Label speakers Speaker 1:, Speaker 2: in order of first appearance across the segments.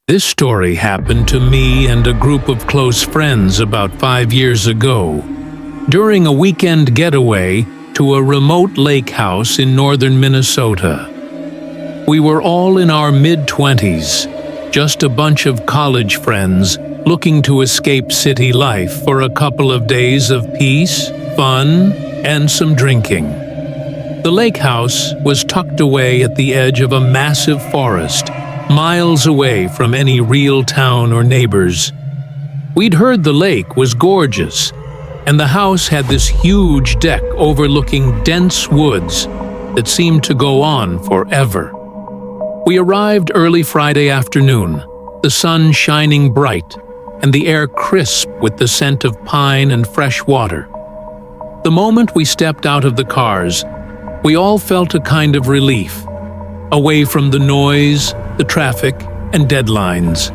Speaker 1: This story happened to me and a group of close friends about 5 years ago, during a weekend getaway to a remote lake house in northern Minnesota. We were all in our mid-20s, just a bunch of college friends looking to escape city life for a couple of days of peace, fun, and some drinking. The lake house was tucked away at the edge of a massive forest, miles away from any real town or neighbors. We'd heard the lake was gorgeous, and the house had this huge deck overlooking dense woods that seemed to go on forever. We arrived early Friday afternoon, the sun shining bright, and the air crisp with the scent of pine and fresh water. The moment we stepped out of the cars, we all felt a kind of relief, away from the noise, the traffic, and deadlines.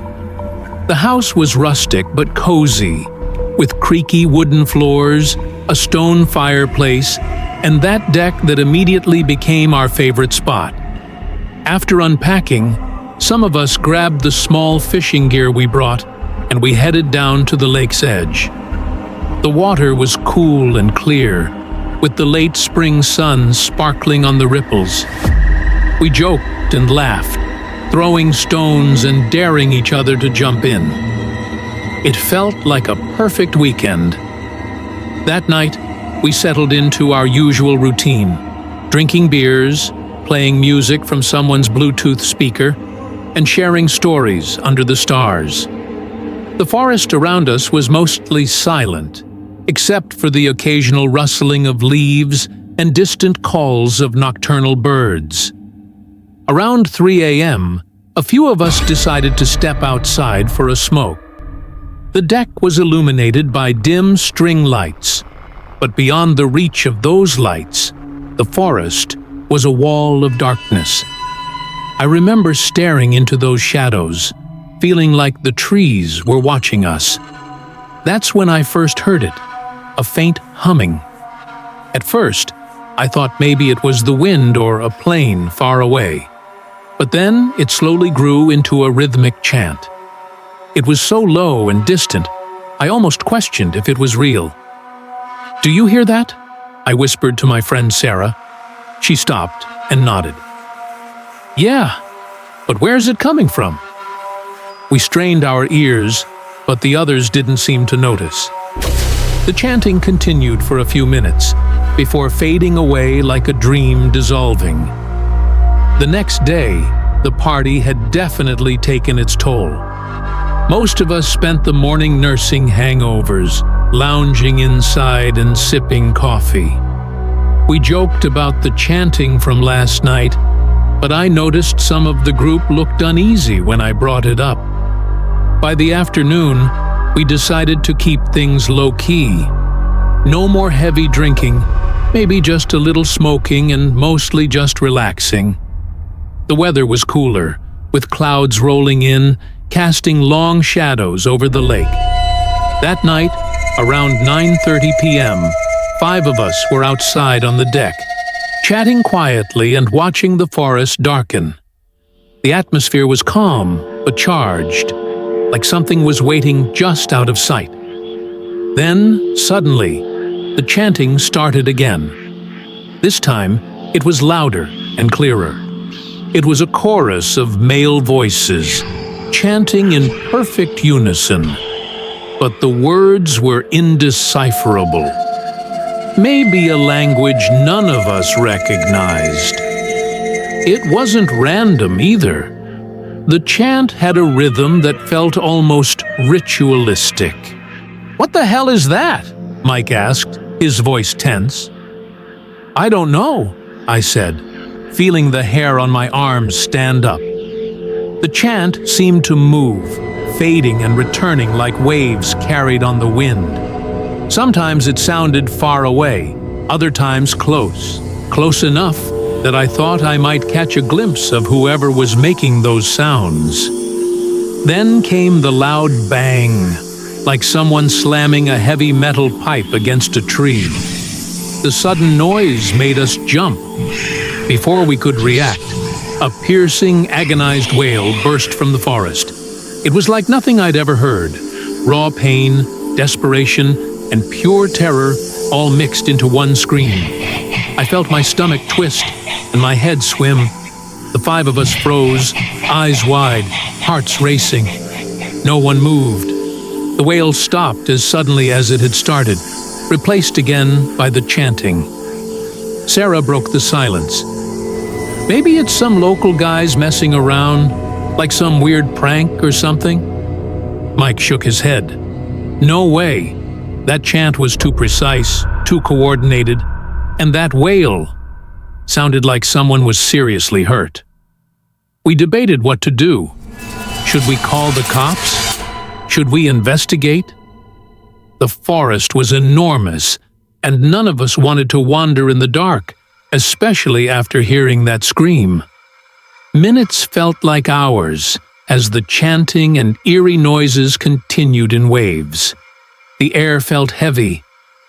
Speaker 1: The house was rustic but cozy, with creaky wooden floors, a stone fireplace, and that deck that immediately became our favorite spot. After unpacking, some of us grabbed the small fishing gear we brought, and we headed down to the lake's edge. The water was cool and clear, with the late spring sun sparkling on the ripples. We joked and laughed, throwing stones and daring each other to jump in. It felt like a perfect weekend. That night, we settled into our usual routine, drinking beers, playing music from someone's Bluetooth speaker, and sharing stories under the stars. The forest around us was mostly silent, except for the occasional rustling of leaves and distant calls of nocturnal birds. Around 3 a.m., a few of us decided to step outside for a smoke. The deck was illuminated by dim string lights, but beyond the reach of those lights, the forest was a wall of darkness. I remember staring into those shadows, feeling like the trees were watching us. That's when I first heard it, a faint humming. At first, I thought maybe it was the wind or a plane far away. But then it slowly grew into a rhythmic chant. It was so low and distant, I almost questioned if it was real. "Do you hear that?" I whispered to my friend Sarah. She stopped and nodded. "Yeah, but where's it coming from?" We strained our ears, but the others didn't seem to notice. The chanting continued for a few minutes, before fading away like a dream dissolving. The next day, the party had definitely taken its toll. Most of us spent the morning nursing hangovers, lounging inside and sipping coffee. We joked about the chanting from last night, but I noticed some of the group looked uneasy when I brought it up. By the afternoon, we decided to keep things low-key. No more heavy drinking, maybe just a little smoking and mostly just relaxing. The weather was cooler, with clouds rolling in, casting long shadows over the lake. That night, around 9:30 p.m., 5 of us were outside on the deck, chatting quietly and watching the forest darken. The atmosphere was calm but charged, like something was waiting just out of sight. Then, suddenly, the chanting started again. This time, it was louder and clearer. It was a chorus of male voices, chanting in perfect unison, but the words were indecipherable. Maybe a language none of us recognized. It wasn't random either. The chant had a rhythm that felt almost ritualistic. "What the hell is that?" Mike asked, his voice tense. "I don't know," I said, feeling the hair on my arms stand up. The chant seemed to move, fading and returning like waves carried on the wind. Sometimes it sounded far away, other times close enough that I thought I might catch a glimpse of whoever was making those sounds. Then came the loud bang, like someone slamming a heavy metal pipe against a tree. The sudden noise made us jump. Before we could react, a piercing, agonized wail burst from the forest. It was like nothing I'd ever heard. Raw pain, desperation, and pure terror all mixed into one scream. I felt my stomach twist and my head swim. The five of us froze, eyes wide, hearts racing. No one moved. The wail stopped as suddenly as it had started, replaced again by the chanting. Sarah broke the silence. Maybe it's some local guys messing around, like some weird prank or something? Mike shook his head. No way. That chant was too precise, too coordinated, and that wail sounded like someone was seriously hurt. We debated what to do. Should we call the cops? Should we investigate? The forest was enormous, and none of us wanted to wander in the dark, especially after hearing that scream. Minutes felt like hours as the chanting and eerie noises continued in waves. The air felt heavy,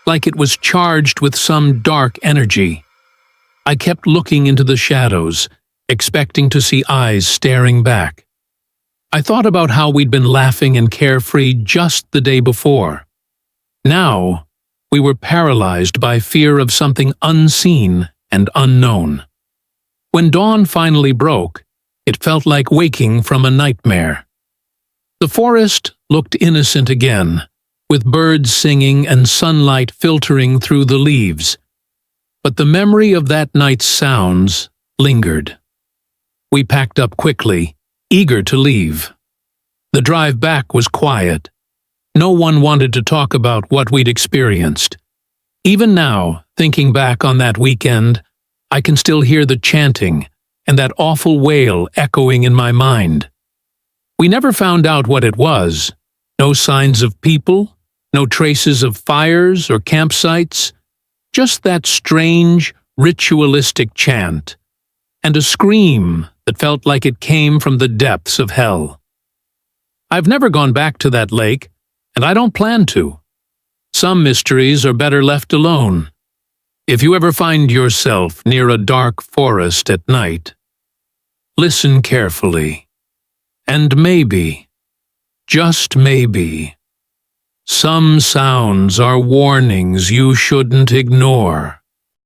Speaker 1: like it was charged with some dark energy. I kept looking into the shadows, expecting to see eyes staring back. I thought about how we'd been laughing and carefree just the day before. Now, we were paralyzed by fear of something unseen and unknown. When dawn finally broke, it felt like waking from a nightmare. The forest looked innocent again, with birds singing and sunlight filtering through the leaves. But the memory of that night's sounds lingered. We packed up quickly, eager to leave. The drive back was quiet. No one wanted to talk about what we'd experienced. Even now, thinking back on that weekend, I can still hear the chanting and that awful wail echoing in my mind. We never found out what it was. No signs of people, no traces of fires or campsites, just that strange, ritualistic chant, and a scream that felt like it came from the depths of hell. I've never gone back to that lake, and I don't plan to. Some mysteries are better left alone. If you ever find yourself near a dark forest at night, listen carefully, and maybe, just maybe, some sounds are warnings you shouldn't ignore.